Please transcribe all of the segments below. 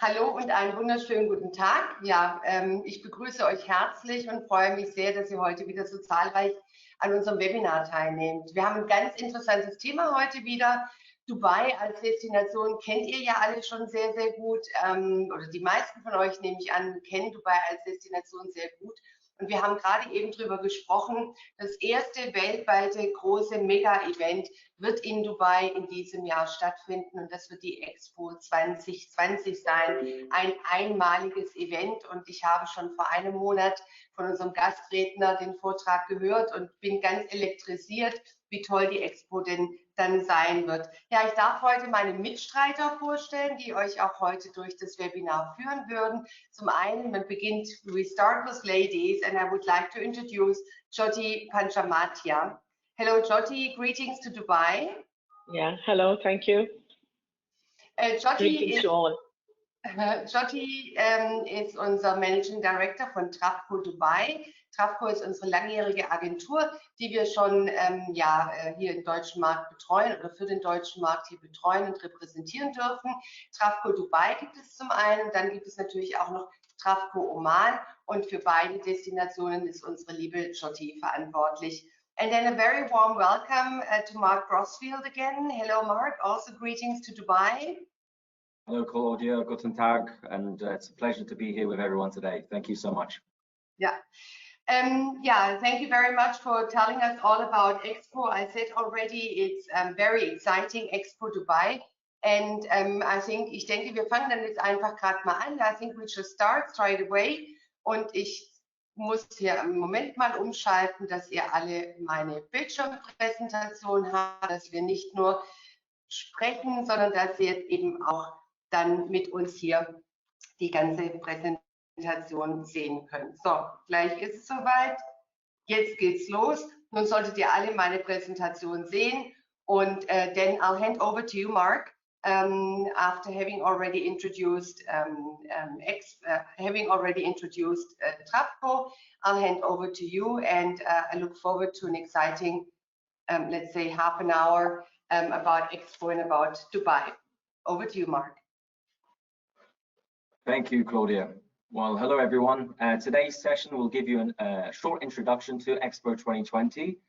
Hallo und einen wunderschönen guten Tag. Ja, ich begrüße euch herzlich und freue mich sehr, dass ihr heute wieder so zahlreich an unserem Webinar teilnehmt. Wir haben ein ganz interessantes Thema heute wieder. Dubai als Destination kennt ihr ja alle schon sehr, sehr gut. Oder die meisten von euch, nehme ich an, kennen Dubai als Destination sehr gut. Und wir haben gerade eben darüber gesprochen, das erste weltweite große Mega-Event wird in Dubai in diesem Jahr stattfinden und das wird die Expo 2020 sein. Ein einmaliges Event und ich habe schon vor einem Monat von unserem Gastredner den Vortrag gehört und bin ganz elektrisiert, wie toll die Expo denn dann sein wird. Ja, ich darf heute meine Mitstreiter vorstellen, die euch auch heute durch das Webinar führen würden. Zum einen, man beginnt, we start with ladies and I would like to introduce Jyoti Panchamatia. Hello Jyoti, greetings to Dubai. Yeah, hello, thank you. Jyoti ist unser Managing Director von Travco Dubai. Travco ist unsere langjährige Agentur, die wir schon hier im deutschen Markt betreuen oder für den deutschen Markt hier betreuen und repräsentieren dürfen. Travco Dubai gibt es zum einen, und dann gibt es natürlich auch noch Travco Oman und für beide Destinationen ist unsere liebe Jyoti verantwortlich. And then a very warm welcome to Mark Grossfield again. Hello Mark, also greetings to Dubai. Hello Claudia, guten Tag, and it's a pleasure to be here with everyone today. Thank you so much. Yeah. Thank you very much for telling us all about Expo. I said already it's very exciting, Expo Dubai. And ich denke, wir fangen dann jetzt einfach gerade mal an. I think we should start straight away. Und ich muss hier im Moment mal umschalten, dass ihr alle meine Bildschirmpräsentation habt, dass wir nicht nur sprechen, sondern dass ihr eben auch dann mit uns hier die ganze Präsentation sehen könnt. So, gleich ist es soweit. Jetzt geht's los. Nun solltet ihr alle meine Präsentation sehen und then I'll hand over to you, Mark. After having already introduced Travco, I'll hand over to you, and I look forward to an exciting, let's say, half an hour about Expo and about Dubai. Over to you, Mark. Thank you, Claudia. Well, hello everyone. Today's session will give you a short introduction to Expo 2020.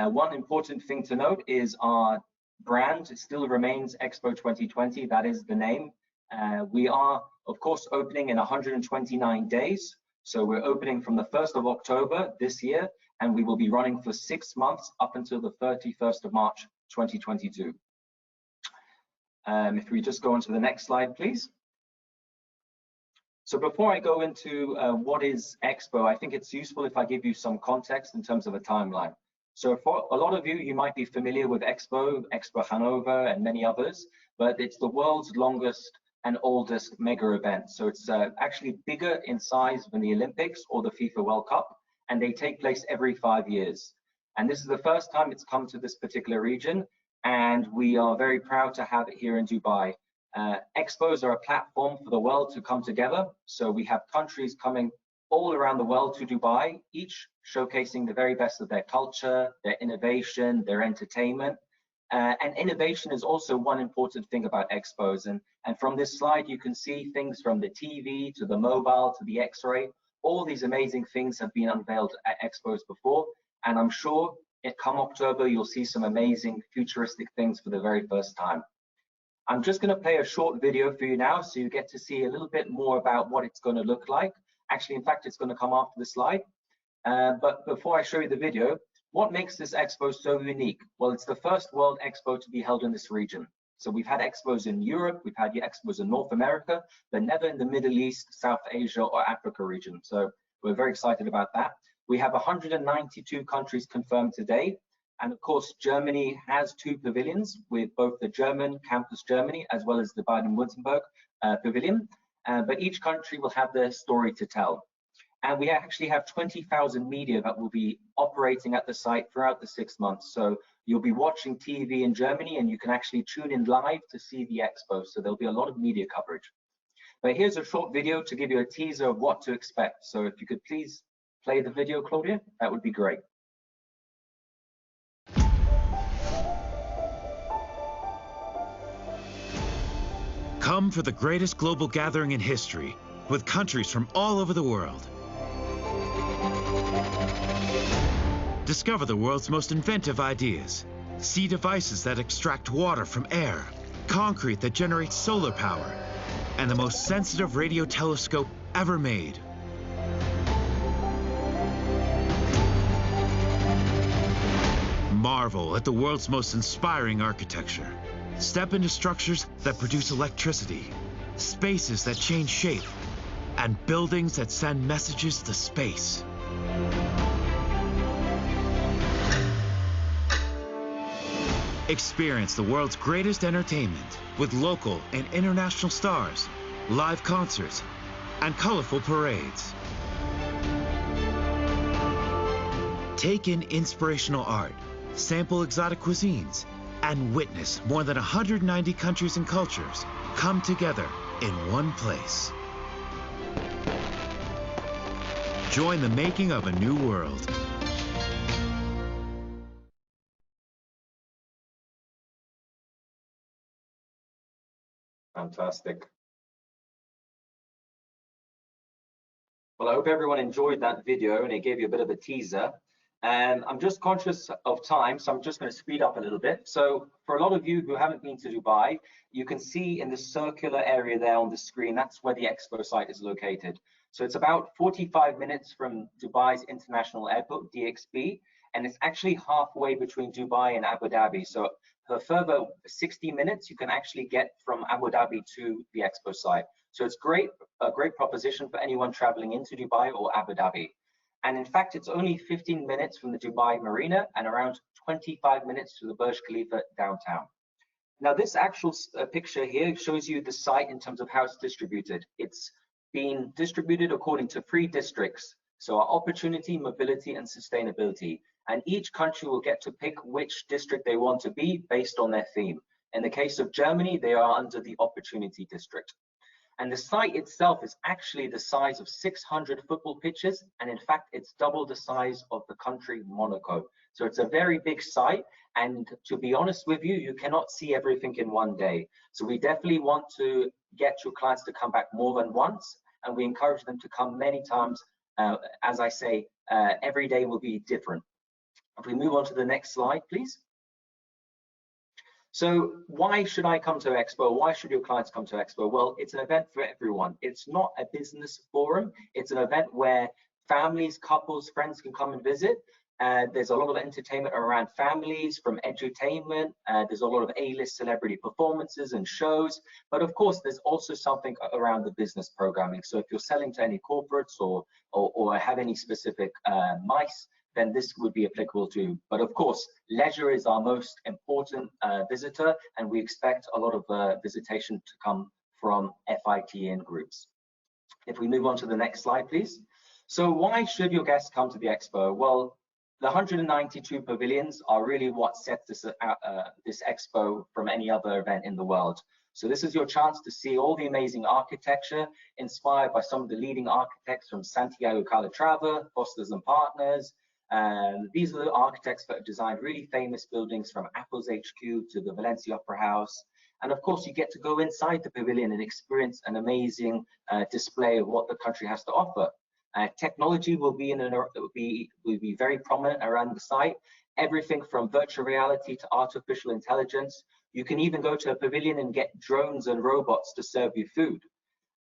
One important thing to note is our brand still remains Expo 2020. That is the name. We are, of course, opening in 129 days. So we're opening from the 1st of October this year, and we will be running for 6 months up until the 31st of March 2022. If we just go on to the next slide, please. So before I go into what is Expo, I think it's useful if I give you some context in terms of a timeline. So for a lot of you, you might be familiar with Expo, Expo Hanover, and many others, but it's the world's longest and oldest mega event. So it's actually bigger in size than the Olympics or the FIFA World Cup, and they take place every 5 years. And this is the first time it's come to this particular region, and we are very proud to have it here in Dubai. Expos are a platform for the world to come together. So we have countries coming all around the world to Dubai, each showcasing the very best of their culture, their innovation, their entertainment. And innovation is also one important thing about Expos. And from this slide, you can see things from the TV to the mobile to the X-ray. All these amazing things have been unveiled at Expos before. And I'm sure come October, you'll see some amazing futuristic things for the very first time. I'm just going to play a short video for you now so you get to see a little bit more about what it's going to look like. Actually, in fact, it's going to come after the slide. But before I show you the video, what makes this Expo so unique? Well, it's the first World Expo to be held in this region. So we've had Expos in Europe, we've had Expos in North America, but never in the Middle East, South Asia, or Africa region. So we're very excited about that. We have 192 countries confirmed today. And of course, Germany has 2 pavilions with both the German Campus Germany as well as the Baden-Württemberg pavilion. But each country will have their story to tell. And we actually have 20,000 media that will be operating at the site throughout the 6 months. So you'll be watching TV in Germany and you can actually tune in live to see the Expo. So there'll be a lot of media coverage. But here's a short video to give you a teaser of what to expect. So if you could please play the video, Claudia, that would be great. Come for the greatest global gathering in history, with countries from all over the world. Discover the world's most inventive ideas. See devices that extract water from air, concrete that generates solar power, and the most sensitive radio telescope ever made. Marvel at the world's most inspiring architecture. Step into structures that produce electricity, spaces that change shape, and buildings that send messages to space. Experience the world's greatest entertainment with local and international stars, live concerts, and colorful parades. Take in inspirational art, sample exotic cuisines, and witness more than 190 countries and cultures come together in one place. Join the making of a new world. Fantastic. Well, I hope everyone enjoyed that video and it gave you a bit of a teaser. I'm just conscious of time, so I'm just going to speed up a little bit. So for a lot of you who haven't been to Dubai, you can see in the circular area there on the screen, that's where the Expo site is located. So it's about 45 minutes from Dubai's International Airport, DXB, and it's actually halfway between Dubai and Abu Dhabi. So for a further 60 minutes, you can actually get from Abu Dhabi to the Expo site. So it's a great proposition for anyone traveling into Dubai or Abu Dhabi. And in fact, it's only 15 minutes from the Dubai Marina and around 25 minutes to the Burj Khalifa downtown. Now, this actual picture here shows you the site in terms of how it's distributed. It's been distributed according to 3 districts. So our opportunity, mobility, and sustainability. And each country will get to pick which district they want to be based on their theme. In the case of Germany, they are under the opportunity district. And the site itself is actually the size of 600 football pitches. And in fact, it's double the size of the country Monaco. So it's a very big site. And to be honest with you, you cannot see everything in one day. So we definitely want to get your clients to come back more than once. And we encourage them to come many times. As I say, every day will be different. If we move on to the next slide, please. So why should I come to Expo? Why should your clients come to Expo? Well, it's an event for everyone. It's not a business forum. It's an event where families, couples, friends can come and visit. There's a lot of entertainment around families, from edutainment. There's a lot of A-list celebrity performances and shows. But of course, there's also something around the business programming. So if you're selling to any corporates or have any specific mice, then this would be applicable to. But of course, leisure is our most important visitor, and we expect a lot of visitation to come from FITN groups. If we move on to the next slide, please. So why should your guests come to the Expo? Well, the 192 pavilions are really what sets this Expo from any other event in the world. So this is your chance to see all the amazing architecture inspired by some of the leading architects from Santiago Calatrava, Fosters and Partners. These are the architects that have designed really famous buildings from Apple's HQ to the Valencia Opera House. And of course, you get to go inside the pavilion and experience an amazing display of what the country has to offer. Technology will be very prominent around the site. Everything from virtual reality to artificial intelligence. You can even go to a pavilion and get drones and robots to serve you food.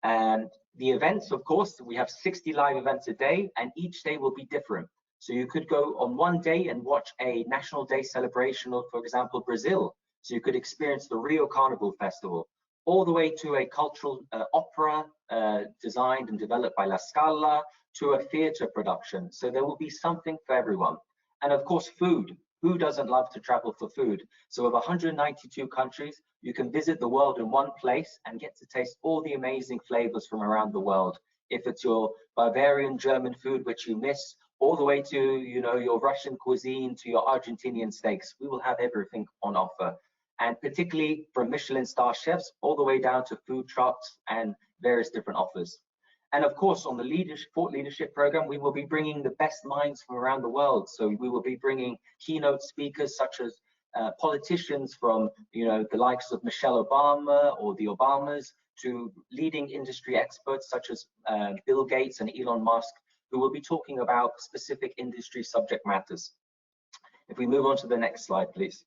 And the events, of course, we have 60 live events a day, and each day will be different. So you could go on one day and watch a National Day celebration of, for example, Brazil. So you could experience the Rio Carnival Festival, all the way to a cultural opera designed and developed by La Scala, to a theatre production. So there will be something for everyone. And of course, food. Who doesn't love to travel for food? So with 192 countries, you can visit the world in one place and get to taste all the amazing flavors from around the world. If it's your Bavarian German food, which you miss, all the way to your Russian cuisine, to your Argentinian steaks, we will have everything on offer. And particularly from Michelin star chefs, all the way down to food trucks and various different offers. And of course, on the Thought Leadership program, we will be bringing the best minds from around the world. So we will be bringing keynote speakers such as politicians from, the likes of Michelle Obama or the Obamas to leading industry experts such as Bill Gates and Elon Musk, who will be talking about specific industry subject matters. If we move on to the next slide, please.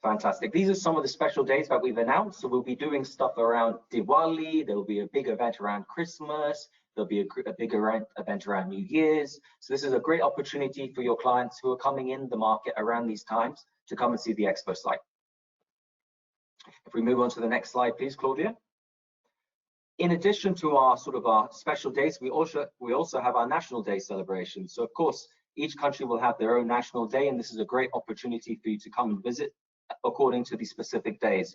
Fantastic. These are some of the special days that we've announced. So we'll be doing stuff around Diwali. There will be a big event around Christmas. There'll be a bigger event around New Year's. So this is a great opportunity for your clients who are coming in the market around these times to come and see the Expo site. If we move on to the next slide, please, Claudia. In addition to our special days, we also have our National Day celebration. So of course, each country will have their own national day, and this is a great opportunity for you to come and visit according to the specific days.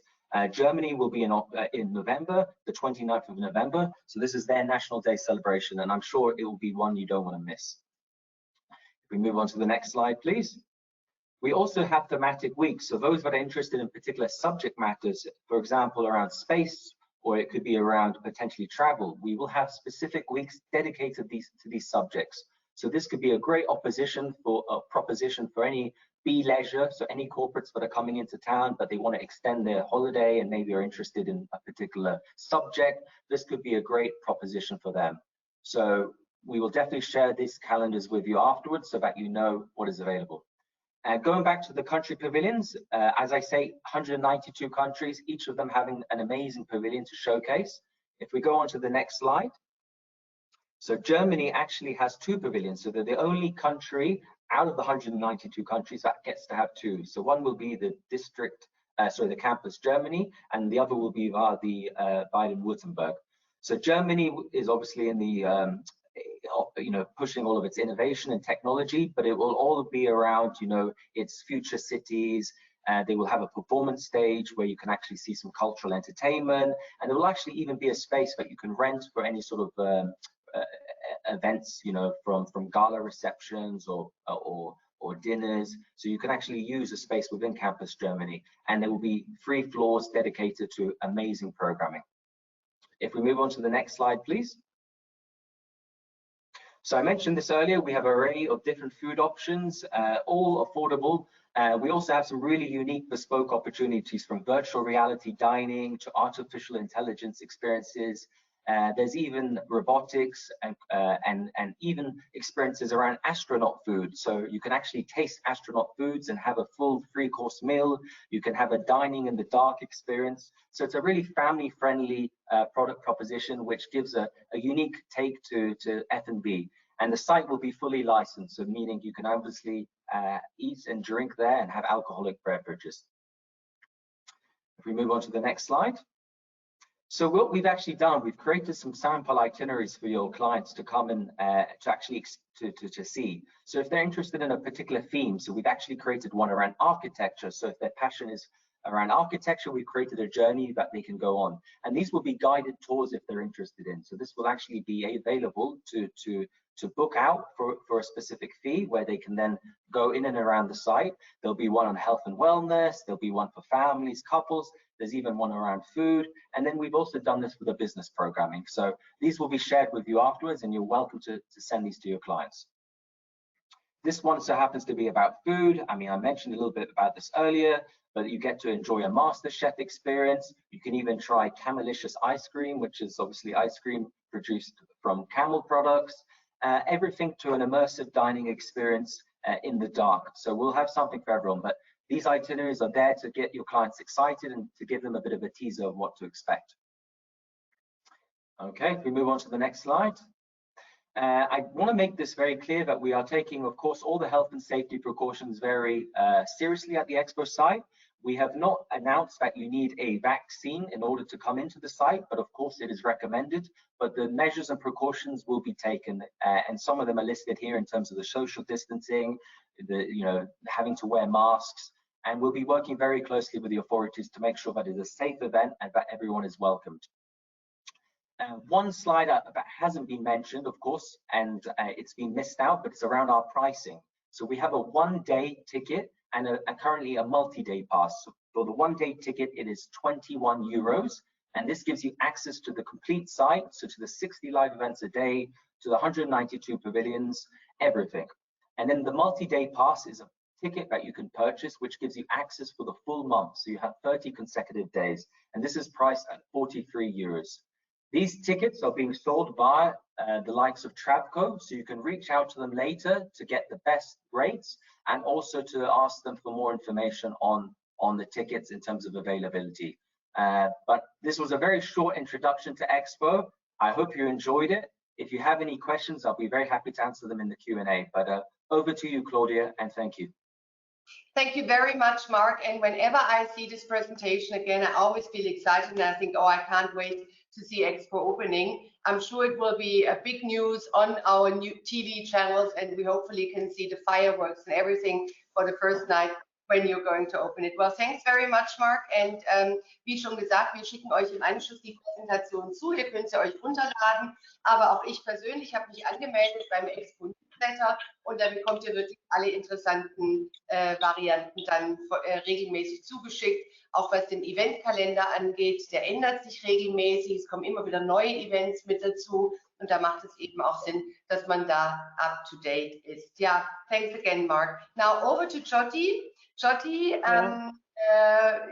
Germany will be in November, the 29th of November. So this is their National Day celebration, and I'm sure it will be one you don't want to miss. If we move on to the next slide, please. We also have thematic weeks. So those that are interested in particular subject matters, for example, around space, or it could be around potentially travel, we will have specific weeks dedicated to these subjects. So this could be a great proposition for any leisure, so any corporates that are coming into town but they want to extend their holiday and maybe are interested in a particular subject. This could be a great proposition for them. So we will definitely share these calendars with you afterwards so that you know what is available. Going back to the country pavilions, as I say, 192 countries, each of them having an amazing pavilion to showcase. If we go on to the next slide. So Germany actually has 2 pavilions, so they're the only country out of the 192 countries that gets to have 2. So one will be the the campus Germany, and the other will be the Baden-Württemberg. So Germany is obviously in the pushing all of its innovation and technology, but it will all be around its future cities. They will have a performance stage where you can actually see some cultural entertainment, and there will actually even be a space that you can rent for any sort of events, from gala receptions or dinners. So you can actually use a space within campus Germany, and there will be 3 floors dedicated to amazing programming. If we move on to the next slide, please. So I mentioned this earlier, we have an array of different food options, all affordable. We also have some really unique bespoke opportunities, from virtual reality dining to artificial intelligence experiences. There's even robotics and even experiences around astronaut food. So you can actually taste astronaut foods and have a full 3-course meal. You can have a dining in the dark experience. So it's a really family-friendly product proposition, which gives a unique take to F&B. And the site will be fully licensed, so meaning you can obviously eat and drink there and have alcoholic beverages. If we move on to the next slide. So what we've actually done, we've created some sample itineraries for your clients to come and to see. So if they're interested in a particular theme, so we've actually created one around architecture. So if their passion is around architecture, we've created a journey that they can go on. And these will be guided tours if they're interested in. So this will actually be available to book out for a specific fee, where they can then go in and around the site. There'll be one on health and wellness. There'll be one for families, couples. There's even one around food. And then we've also done this for the business programming. So these will be shared with you afterwards, and you're welcome to send these to your clients. This one so happens to be about food. I mean, I mentioned a little bit about this earlier, but you get to enjoy a master chef experience. You can even try Camelicious ice cream, which is obviously ice cream produced from camel products. Everything to an immersive dining experience in the dark. So we'll have something for everyone, but these itineraries are there to get your clients excited and to give them a bit of a teaser of what to expect. Okay, if we move on to the next slide. I want to make this very clear that we are taking, of course, all the health and safety precautions very seriously at the Expo site. We have not announced that you need a vaccine in order to come into the site, but of course it is recommended. But the measures and precautions will be taken, and some of them are listed here in terms of the social distancing, having to wear masks, and we'll be working very closely with the authorities to make sure that it's a safe event and that everyone is welcomed. One slide that hasn't been mentioned, of course, and it's been missed out, but it's around our pricing. So we have a 1-day ticket and currently a multi-day pass. So for the 1-day ticket, it is 21 euros, and this gives you access to the complete site, so to the 60 live events a day, to the 192 pavilions, everything. And then the multi-day pass is ticket that you can purchase, which gives you access for the full month. So you have 30 consecutive days, and this is priced at 43 euros. These tickets are being sold by the likes of Travco, so you can reach out to them later to get the best rates and also to ask them for more information on the tickets in terms of availability. But this was a very short introduction to Expo. I hope you enjoyed it. If you have any questions, I'll be very happy to answer them in the Q&A. But over to you, Claudia, and thank you. Thank you very much, Mark. And whenever I see this presentation again, I always feel excited and I think, oh, I can't wait to see Expo opening. I'm sure it will be a big news on our new TV channels, and we hopefully can see the fireworks and everything for the first night when you're going to open it. Well, thanks very much, Mark. And wie schon gesagt, wir schicken euch im Anschluss die Präsentation zu. Ihr könnt sie euch runterladen. Aber auch ich persönlich habe mich angemeldet beim Expo Newsletter und da bekommt ihr wirklich alle interessanten Varianten dann regelmäßig zugeschickt. Auch was den Eventkalender angeht, der ändert sich regelmäßig. Es kommen immer wieder neue Events mit dazu. Und da macht es eben auch Sinn, dass man da up to date ist. Ja, thanks again, Mark. Now over to Jyoti. Jyoti,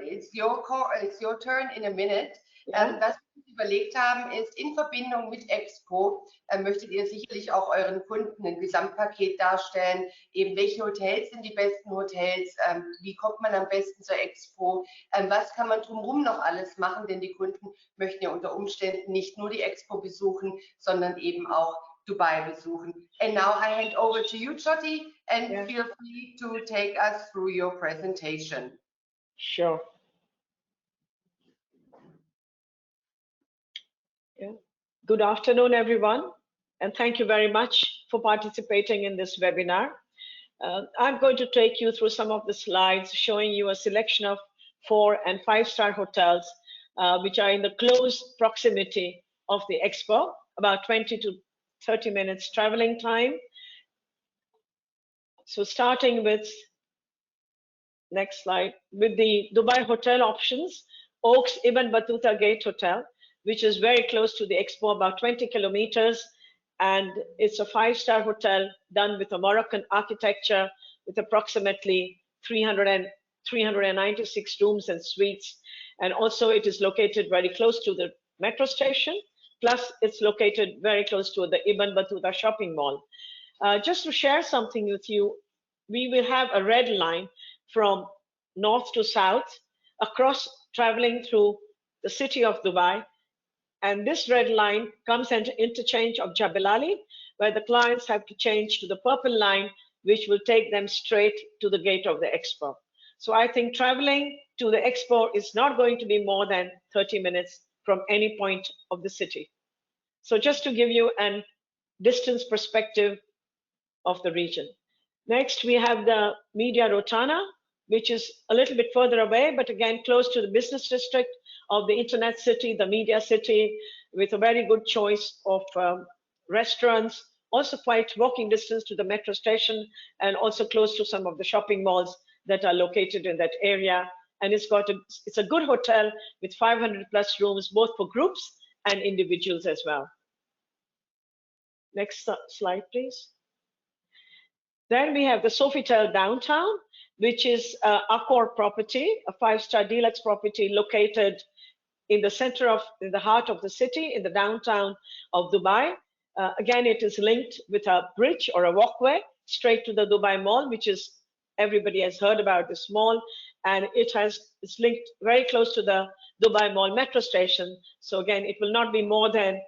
it's your turn in a minute. Was wir uns überlegt haben, ist, in Verbindung mit Expo möchtet ihr sicherlich auch euren Kunden ein Gesamtpaket darstellen. Eben, welche Hotels sind die besten Hotels? Wie kommt man am besten zur Expo? Was kann man drumherum noch alles machen? Denn die Kunden möchten ja unter Umständen nicht nur die Expo besuchen, sondern eben auch Dubai besuchen. And now I hand over to you, Jyoti, and feel free to take us through your presentation. Sure. Good afternoon, everyone, and thank you very much for participating in this webinar. I'm going to take you through some of the slides showing you a selection of 4- and 5-star hotels which are in the close proximity of the Expo, about 20 to 30 minutes traveling time. So starting with, next slide, with the Dubai hotel options, Oaks Ibn Battuta Gate Hotel, which is very close to the Expo, about 20 kilometers. And it's a 5-star hotel done with a Moroccan architecture with approximately 396 rooms and suites. And also it is located very close to the metro station. Plus it's located very close to the Ibn Battuta shopping mall. Just to share something with you, we will have a red line from north to south across traveling through the city of Dubai. And this red line comes into interchange of Jebel Ali, where the clients have to change to the purple line, which will take them straight to the gate of the Expo. So I think traveling to the Expo is not going to be more than 30 minutes from any point of the city. So just to give you a distance perspective of the region. Next, we have the Media Rotana, which is a little bit further away, but again, close to the business district of the internet city, the media city, with a very good choice of restaurants, also quite walking distance to the metro station, and also close to some of the shopping malls that are located in that area. And it's a good hotel with 500 plus rooms, both for groups and individuals as well. Next slide, please. Then we have the Sofitel Downtown, which is our core property, a 5-star deluxe property located in the center of, in the heart of the city, in the downtown of Dubai. Again, it is linked with a bridge or a walkway straight to the Dubai Mall, which is, everybody has heard about this mall, and it's linked very close to the Dubai Mall metro station. So again, it will not be more than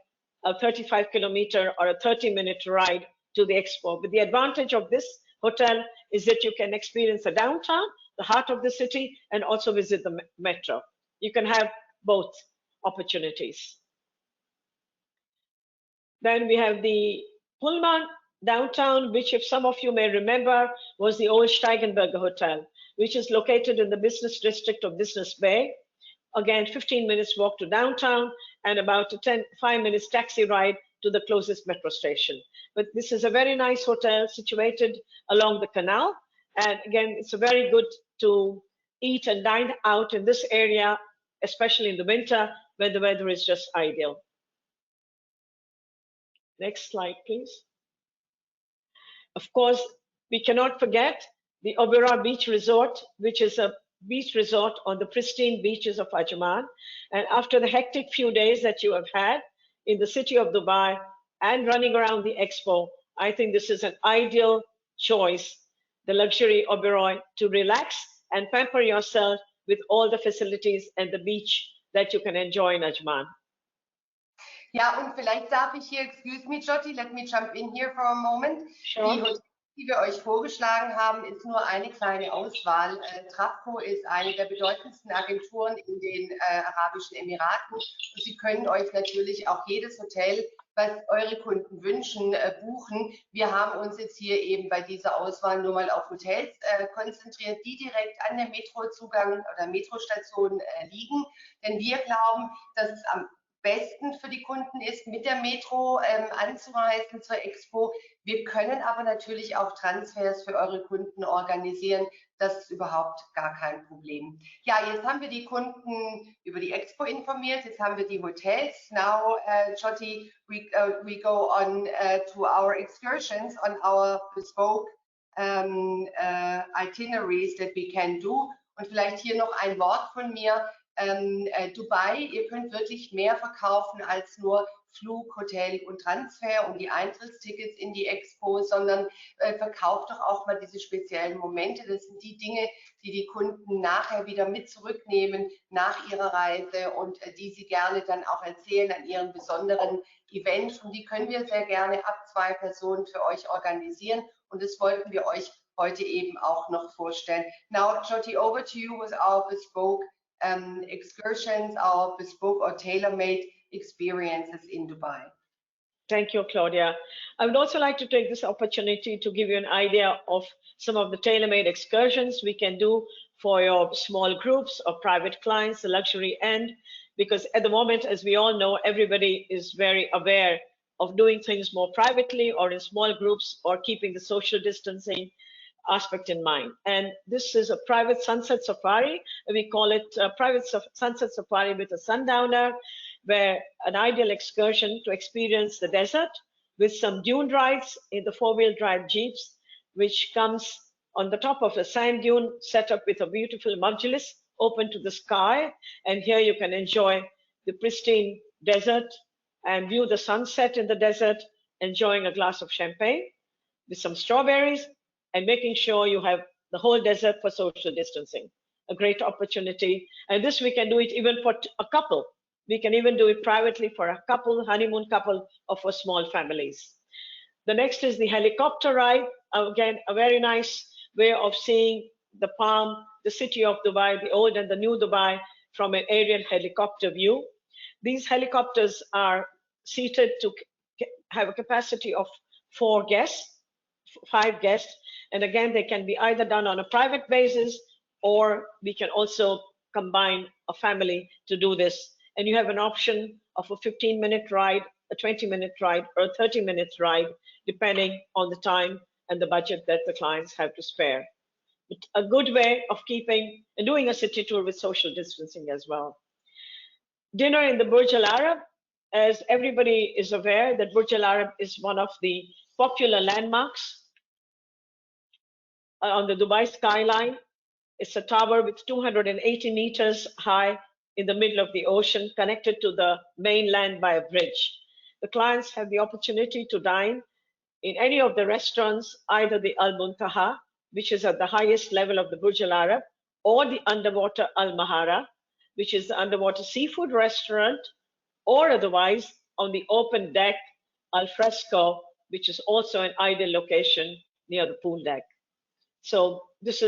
a 35-kilometer or a 30-minute ride to the Expo. But the advantage of this hotel is that you can experience the downtown, the heart of the city, and also visit the metro. You can have both opportunities. Then we have the Pullman Downtown, which, if some of you may remember, was the old Steigenberger Hotel, which is located in the business district of Business Bay. Again, 15 minutes walk to downtown and about a 5 minutes taxi ride to the closest metro station. But this is a very nice hotel situated along the canal. And again, it's very good to eat and dine out in this area, especially in the winter when the weather is just ideal. Next slide, please. Of course, we cannot forget the Oberoi Beach Resort, which is a beach resort on the pristine beaches of Ajman. And after the hectic few days that you have had in the city of Dubai and running around the Expo, I think this is an ideal choice, the luxury Oberoi, to relax and pamper yourself with all the facilities and the beach that you can enjoy in Ajman. Ja, und vielleicht darf ich hier, excuse me, Jyoti, let me jump in here for a moment. Sure. Die Hotels, die wir euch vorgeschlagen haben, ist nur eine kleine Auswahl. Travco ist eine der bedeutendsten Agenturen in den Arabischen Emiraten. Und Sie können euch natürlich auch jedes Hotel, was eure Kunden wünschen, buchen. Wir haben uns jetzt hier eben bei dieser Auswahl nur mal auf Hotels konzentriert, die direkt an der Metrozugang oder Metrostation liegen. Denn wir glauben, dass es am besten für die Kunden ist, mit der Metro anzureisen zur Expo. Wir können aber natürlich auch Transfers für eure Kunden organisieren. Das ist überhaupt gar kein Problem. Ja, jetzt haben wir die Kunden über die Expo informiert. Jetzt haben wir die Hotels. Now, Jyoti, we go on to our excursions on our bespoke itineraries that we can do. Und vielleicht hier noch ein Wort von mir. Dubai, ihr könnt wirklich mehr verkaufen als nur Flug, Hotel und Transfer und die Eintrittstickets in die Expo, sondern verkauft doch auch mal diese speziellen Momente. Das sind die Dinge, die die Kunden nachher wieder mit zurücknehmen nach ihrer Reise und die sie gerne dann auch erzählen an ihren besonderen Events. Und die können wir sehr gerne ab 2 Personen für euch organisieren. Und das wollten wir euch heute eben auch noch vorstellen. Now, Jyoti, over to you with our bespoke excursions, our bespoke or tailor-made experiences in Dubai. Thank you, Claudia. I would also like to take this opportunity to give you an idea of some of the tailor-made excursions we can do for your small groups or private clients, the luxury end, because at the moment, as we all know, everybody is very aware of doing things more privately or in small groups or keeping the social distancing aspect in mind. And this is a private sunset safari. We call it a private sunset safari with a sundowner, where an ideal excursion to experience the desert with some dune rides in the 4-wheel drive jeeps, which comes on the top of a sand dune set up with a beautiful majlis open to the sky. And here you can enjoy the pristine desert and view the sunset in the desert, enjoying a glass of champagne with some strawberries, and making sure you have the whole desert for social distancing. A great opportunity. And this we can do it even for a couple. We can even do it privately for a couple, honeymoon couple, or for small families. The next is the helicopter ride. Again, a very nice way of seeing the Palm, the city of Dubai, the old and the new Dubai, from an aerial helicopter view. These helicopters are seated to have a capacity of 5 guests. And again, they can be either done on a private basis, or we can also combine a family to do this. And you have an option of a 15-minute ride, a 20-minute ride, or a 30-minute ride, depending on the time and the budget that the clients have to spare. But a good way of keeping and doing a city tour with social distancing as well. Dinner in the Burj Al Arab. As everybody is aware, that Burj Al Arab is one of the popular landmarks on the Dubai skyline. It's a tower with 280 meters high in the middle of the ocean, connected to the mainland by a bridge. The clients have the opportunity to dine in any of the restaurants, either the Al Muntaha, which is at the highest level of the Burj Al Arab, or the underwater Al Mahara, which is the underwater seafood restaurant, or otherwise on the open deck Al Fresco, which is also an ideal location near the pool deck. So this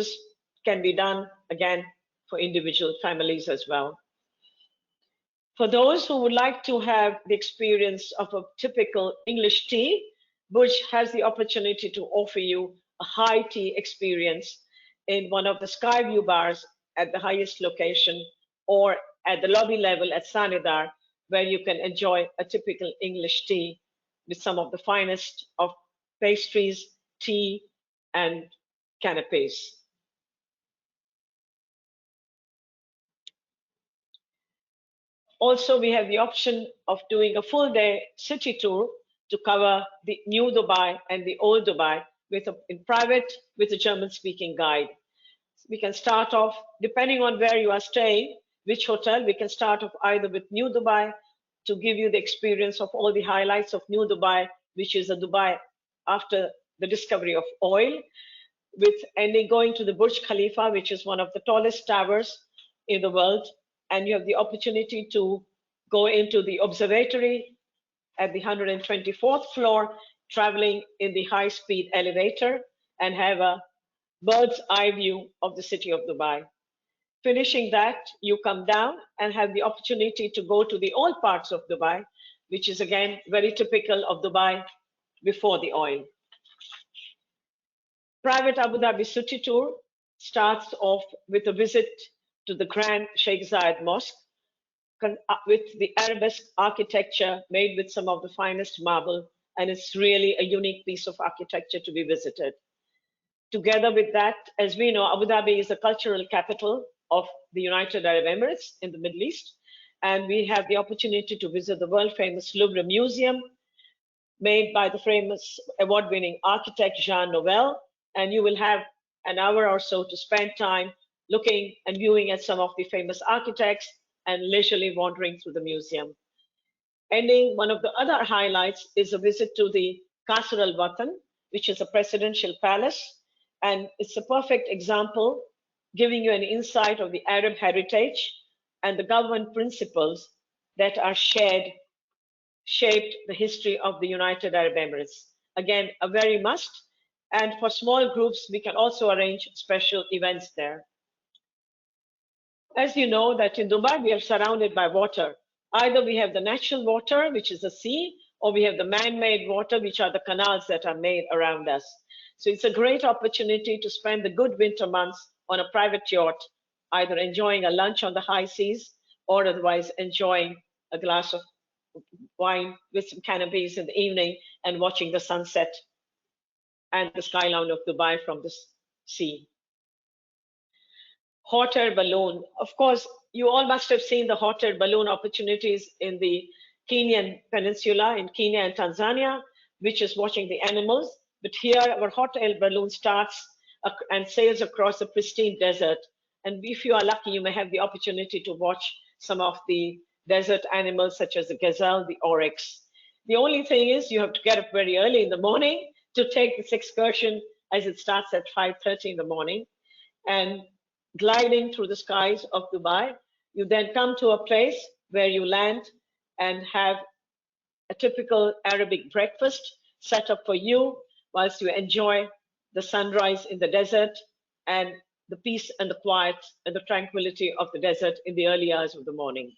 can be done again for individual families as well. For those who would like to have the experience of a typical English tea, Burj has the opportunity to offer you a high tea experience in one of the sky view bars at the highest location, or at the lobby level at Sanidar, where you can enjoy a typical English tea with some of the finest of pastries, tea, and canapes. Also, we have the option of doing a full day city tour to cover the new Dubai and the old Dubai in private with a German-speaking guide. We can start off, depending on where you are staying, which hotel, we can start off either with New Dubai to give you the experience of all the highlights of New Dubai, which is a Dubai after the discovery of oil, with ending going to the Burj Khalifa, which is one of the tallest towers in the world. And you have the opportunity to go into the observatory at the 124th floor, traveling in the high-speed elevator and have a bird's eye view of the city of Dubai. Finishing that, you come down and have the opportunity to go to the oil parts of Dubai, which is again very typical of Dubai before the oil. Private Abu Dhabi city tour starts off with a visit to the Grand Sheikh Zayed Mosque with the Arabesque architecture made with some of the finest marble, and it's really a unique piece of architecture to be visited. Together with that, as we know, Abu Dhabi is the cultural capital of the United Arab Emirates in the Middle East, and we have the opportunity to visit the world-famous Louvre Museum, made by the famous award-winning architect Jean Nouvel, and you will have an hour or so to spend time looking and viewing at some of the famous architects and leisurely wandering through the museum. Ending, one of the other highlights is a visit to the Qasr al-Watan, which is a presidential palace, and it's a perfect example giving you an insight of the Arab heritage and the government principles that are shaped the history of the United Arab Emirates. Again, a very must. And for small groups, we can also arrange special events there. As you know that in Dubai, we are surrounded by water. Either we have the natural water, which is the sea, or we have the man-made water, which are the canals that are made around us. So it's a great opportunity to spend the good winter months on a private yacht, either enjoying a lunch on the high seas or otherwise enjoying a glass of wine with some canopies in the evening and watching the sunset and the skyline of Dubai from the sea. Hot air balloon. Of course, you all must have seen the hot air balloon opportunities in the Kenyan Peninsula, in Kenya and Tanzania, which is watching the animals. But here, our hot air balloon starts and sails across the pristine desert. And if you are lucky, you may have the opportunity to watch some of the desert animals, such as the gazelle, the oryx. The only thing is you have to get up very early in the morning to take this excursion, as it starts at 5:30 in the morning. And gliding through the skies of Dubai, you then come to a place where you land and have a typical Arabic breakfast set up for you whilst you enjoy the sunrise in the desert and the peace and the quiet and the tranquility of the desert in the early hours of the morning.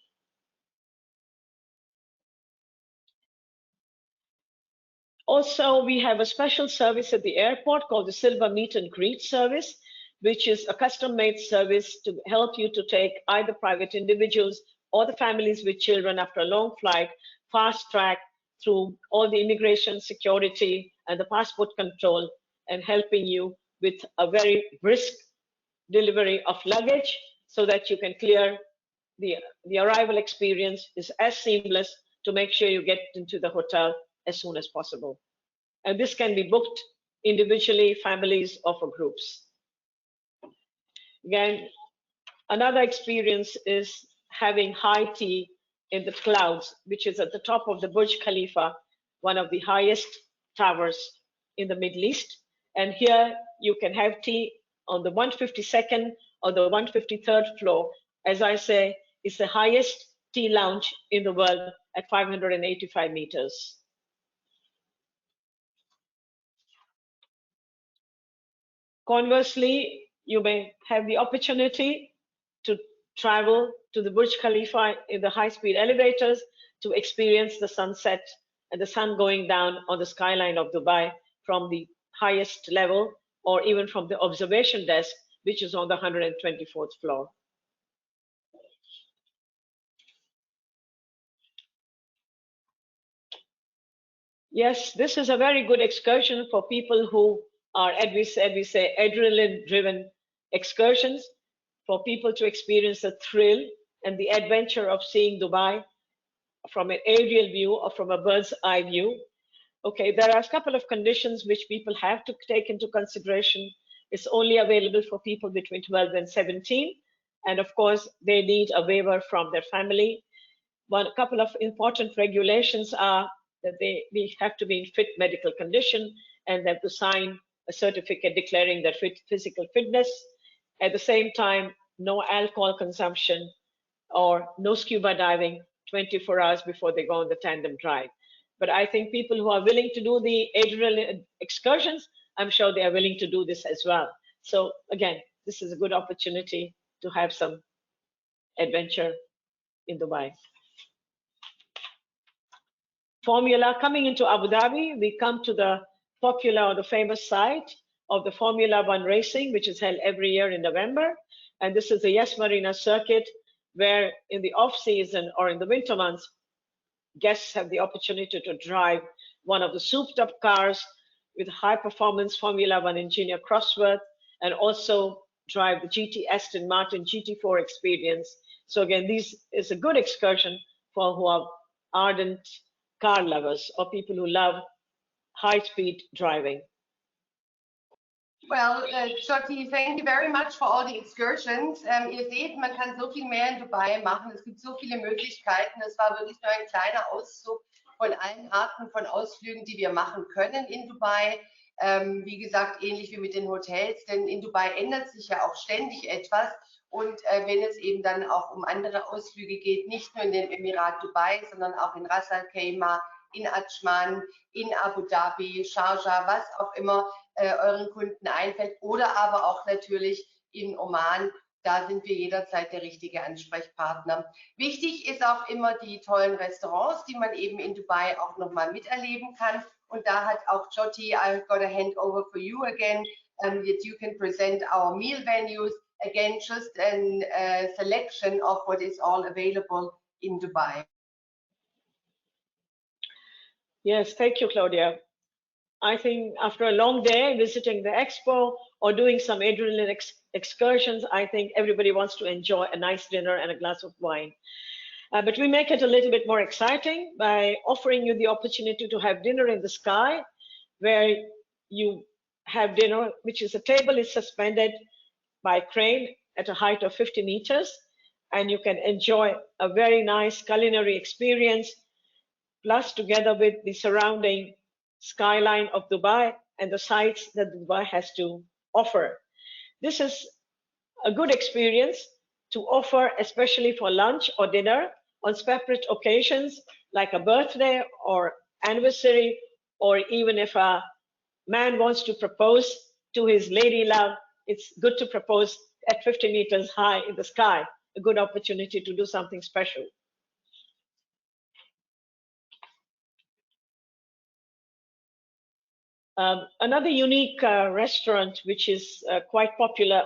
Also, we have a special service at the airport called the Silver Meet and Greet service, which is a custom-made service to help you to take either private individuals or the families with children after a long flight, fast track through all the immigration, security, and the passport control, and helping you with a very brisk delivery of luggage so that you can clear the arrival experience is as seamless to make sure you get into the hotel as soon as possible. And this can be booked individually, families, or for groups. Again, another experience is having high tea in the clouds, which is at the top of the Burj Khalifa, one of the highest towers in the Middle East. And here you can have tea on the 152nd or the 153rd floor. As I say, it's the highest tea lounge in the world at 585 meters. Conversely, you may have the opportunity to travel to the Burj Khalifa in the high-speed elevators to experience the sunset and the sun going down on the skyline of Dubai from the highest level, or even from the observation desk, which is on the 124th floor. Yes, this is a very good excursion for people who are, as we say, adrenaline-driven excursions, for people to experience the thrill and the adventure of seeing Dubai from an aerial view or from a bird's eye view. Okay, there are a couple of conditions which people have to take into consideration. It's only available for people between 12 and 17. And of course, they need a waiver from their family. A couple of important regulations are that they have to be in fit medical condition and they have to sign a certificate declaring their physical fitness. At the same time, no alcohol consumption or no scuba diving 24 hours before they go on the tandem drive. But I think people who are willing to do the adrenaline excursions, I'm sure they are willing to do this as well. So again, this is a good opportunity to have some adventure in Dubai. Formula, coming into Abu Dhabi, we come to the popular or the famous site of the Formula One racing, which is held every year in November. And this is the Yes Marina circuit, where in the off season or in the winter months, guests have the opportunity to drive one of the souped up cars with high performance Formula One engineer Crossworth, and also drive the GT Aston Martin GT4 experience. So again, this is a good excursion for who are ardent car lovers or people who love high-speed driving. Well, Jyoti, thank you very much for all the excursions. Ihr seht, man kann so viel mehr in Dubai machen. Es gibt so viele Möglichkeiten. Es war wirklich nur ein kleiner Auszug von allen Arten von Ausflügen, die wir machen können in Dubai. Wie gesagt, ähnlich wie mit den Hotels, denn in Dubai ändert sich ja auch ständig etwas. Und wenn es eben dann auch um andere Ausflüge geht, nicht nur in dem Emirat Dubai, sondern auch in Ras Al Khaimah, in Ajman, in Abu Dhabi, Sharjah, was auch immer euren Kunden einfällt, oder aber auch natürlich in Oman, da sind wir jederzeit der richtige Ansprechpartner. Wichtig ist auch immer die tollen Restaurants, die man eben in Dubai auch nochmal miterleben kann. Und da hat auch Jyoti, I've got a hand over for you again, that you can present our meal venues. Again, just a selection of what is all available in Dubai. Yes, thank you, Claudia. I think after a long day visiting the expo or doing some adrenaline excursions, I think everybody wants to enjoy a nice dinner and a glass of wine. But we make it a little bit more exciting by offering you the opportunity to have dinner in the sky, where you have dinner, which is a table is suspended by crane at a height of 50 meters, and you can enjoy a very nice culinary experience, plus together with the surrounding skyline of Dubai and the sights that Dubai has to offer. This is a good experience to offer, especially for lunch or dinner on separate occasions, like a birthday or anniversary, or even if a man wants to propose to his lady love, it's good to propose at 50 meters high in the sky, a good opportunity to do something special. Another unique restaurant, which is quite popular,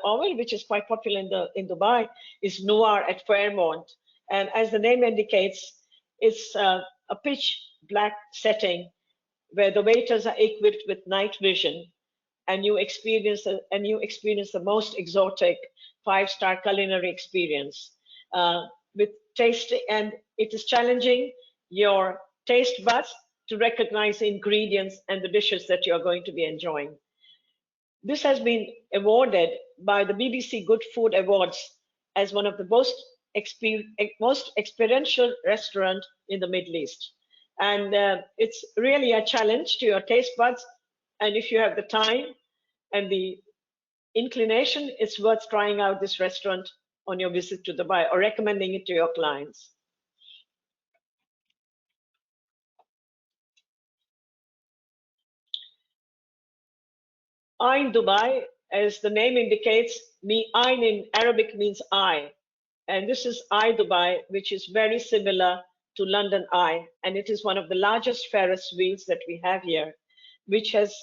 in Dubai, is Noir at Fairmont. And as the name indicates, it's a pitch black setting where the waiters are equipped with night vision, and you experience the most exotic 5-star culinary experience with taste, and it is challenging your taste buds to recognize the ingredients and the dishes that you're going to be enjoying. This has been awarded by the BBC Good Food Awards as one of the most experiential restaurant in the Middle East. And it's really a challenge to your taste buds. And if you have the time and the inclination, it's worth trying out this restaurant on your visit to Dubai or recommending it to your clients. Ein Dubai, as the name indicates, Ein in Arabic means eye. And this is Eye Dubai, which is very similar to London Eye. And it is one of the largest Ferris wheels that we have here, which has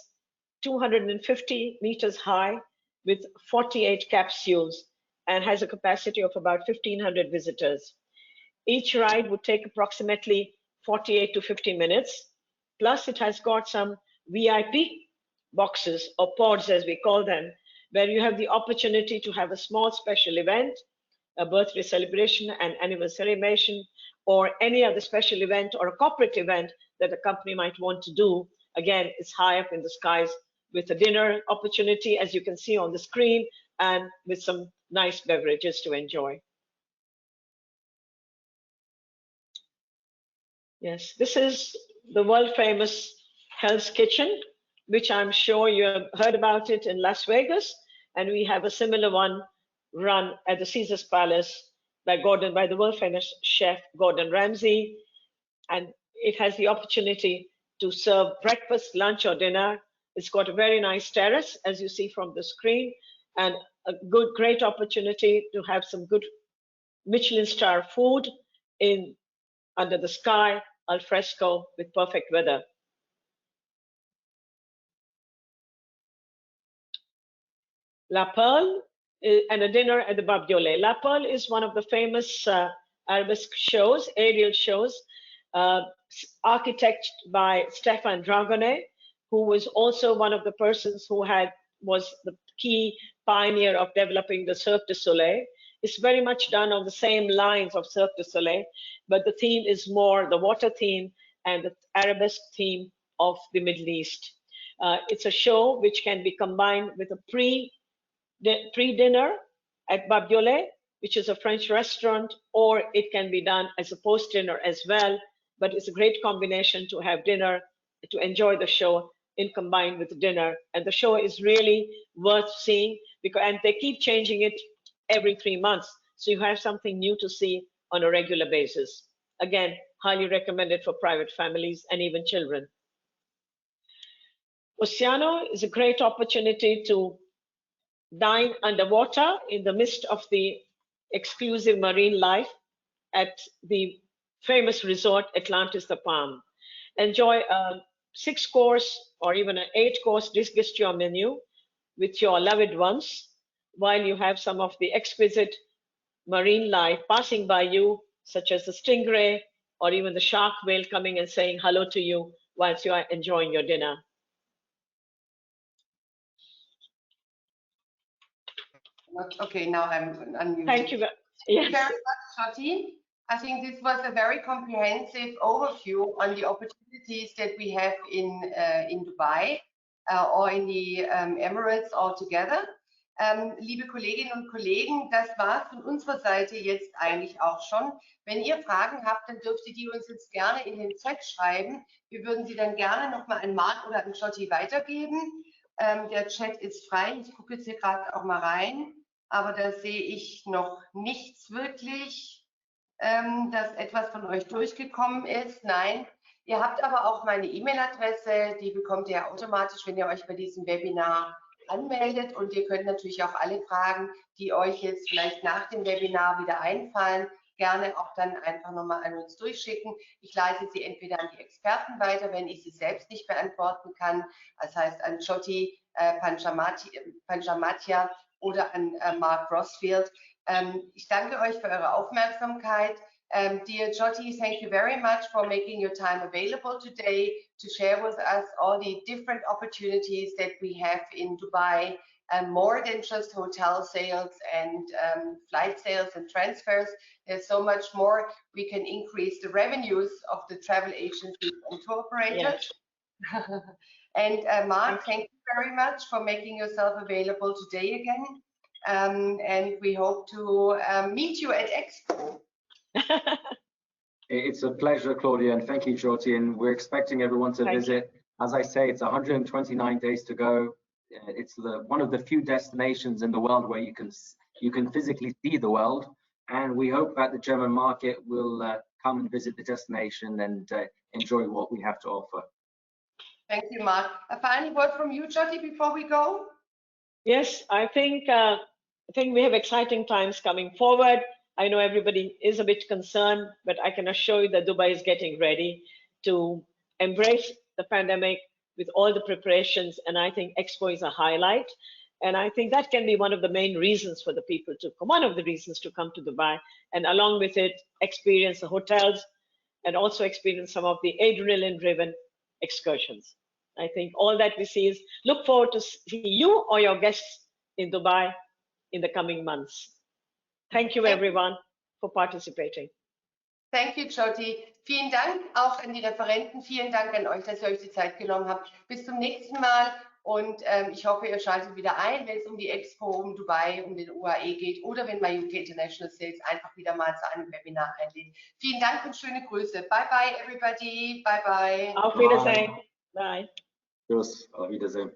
250 meters high with 48 capsules and has a capacity of about 1,500 visitors. Each ride would take approximately 48 to 50 minutes. Plus it has got some VIP boxes or pods, as we call them, where you have the opportunity to have a small special event, a birthday celebration, an anniversary, or any other special event or a corporate event that the company might want to do Again, it's high up in the skies with a dinner opportunity, as you can see on the screen, and with some nice beverages to enjoy. Yes, this is the world famous Hell's Kitchen, which I'm sure you have heard about it in Las Vegas. And we have a similar one run at the Caesar's Palace by the world famous chef Gordon Ramsay. And it has the opportunity to serve breakfast, lunch, or dinner. It's got a very nice terrace, as you see from the screen, and a great opportunity to have some good Michelin star food under the sky, al fresco, with perfect weather. La Pearl and a dinner at the Babiolet. La Pearl is one of the famous arabesque shows, aerial shows, architected by Stefan Dragonet, who was also one of the persons who was the key pioneer of developing the Cirque du Soleil. It's very much done on the same lines of Cirque du Soleil, but the theme is more the water theme and the arabesque theme of the Middle East. It's a show which can be combined with a pre-dinner at Babiolet, which is a French restaurant, or it can be done as a post-dinner as well. But it's a great combination to have dinner, to enjoy the show combined with dinner. And the show is really worth seeing, and they keep changing it every 3 months. So you have something new to see on a regular basis. Again, highly recommended for private families and even children. Oceano is a great opportunity to dine underwater in the midst of the exclusive marine life at the famous resort Atlantis the Palm. Enjoy a 6-course or even an 8-course disgustion menu with your loved ones, while you have some of the exquisite marine life passing by you, such as the stingray or even the shark whale coming and saying hello to you whilst you are enjoying your dinner. Okay, now I'm unmuted. Thank you. Yes. Thank you very much, Shoti. I think this was a very comprehensive overview on the opportunities that we have in Dubai or in the Emirates altogether. Liebe Kolleginnen und Kollegen, das war von unserer Seite jetzt eigentlich auch schon. Wenn ihr Fragen habt, dann dürft ihr die uns jetzt gerne in den Chat schreiben. Wir würden sie dann gerne nochmal an Marc oder an Shoti weitergeben. Der Chat ist frei. Ich gucke jetzt hier gerade auch mal rein, aber da sehe ich noch nichts wirklich, dass etwas von euch durchgekommen ist. Nein. Ihr habt aber auch meine E-Mail-Adresse, die bekommt ihr automatisch, wenn ihr euch bei diesem Webinar anmeldet, und ihr könnt natürlich auch alle Fragen, die euch jetzt vielleicht nach dem Webinar wieder einfallen, gerne auch dann einfach nochmal an uns durchschicken. Ich leite sie entweder an die Experten weiter, wenn ich sie selbst nicht beantworten kann, das heißt an Shoti Panchamatia oder an Mark Rossfield. Ich danke euch für eure Aufmerksamkeit. Dear Shoti, thank you very much for making your time available today to share with us all the different opportunities that we have in Dubai, more than just hotel sales and flight sales and transfers. There's so much more. We can increase the revenues of the travel agencies and tour operators. Yes. And Mark, thank you very much for making yourself available today again. And we hope to meet you at Expo. It's a pleasure, Claudia, and thank you, Shoti. And we're expecting everyone to visit. As I say, it's 129 days to go. It's one of the few destinations in the world where you can physically see the world. And we hope that the German market will come and visit the destination and enjoy what we have to offer. Thank you, Mark. A final word from you, Shoti, before we go? Yes, I think we have exciting times coming forward. I know everybody is a bit concerned, but I can assure you that Dubai is getting ready to embrace the pandemic with all the preparations, and I think Expo is a highlight. And I think that can be one of the main reasons for the people to come, one of the reasons to come to Dubai, and along with it, experience the hotels and also experience some of the adrenaline-driven excursions. I think all that we see is look forward to see you or your guests in Dubai in the coming months. Thank you, everyone, for participating. Thank you, Jyoti. Vielen Dank auch an die Referenten. Vielen Dank an euch, dass ihr euch die Zeit genommen habt. Bis zum nächsten Mal. Und ich hoffe, ihr schaltet wieder ein, wenn es um die Expo, um Dubai, um den UAE geht oder wenn My UK International Sales einfach wieder mal zu einem Webinar einlädt. Vielen Dank und schöne Grüße. Bye, bye, everybody. Bye, bye. Auf Wiedersehen. Bye. Tschüss, auf Wiedersehen.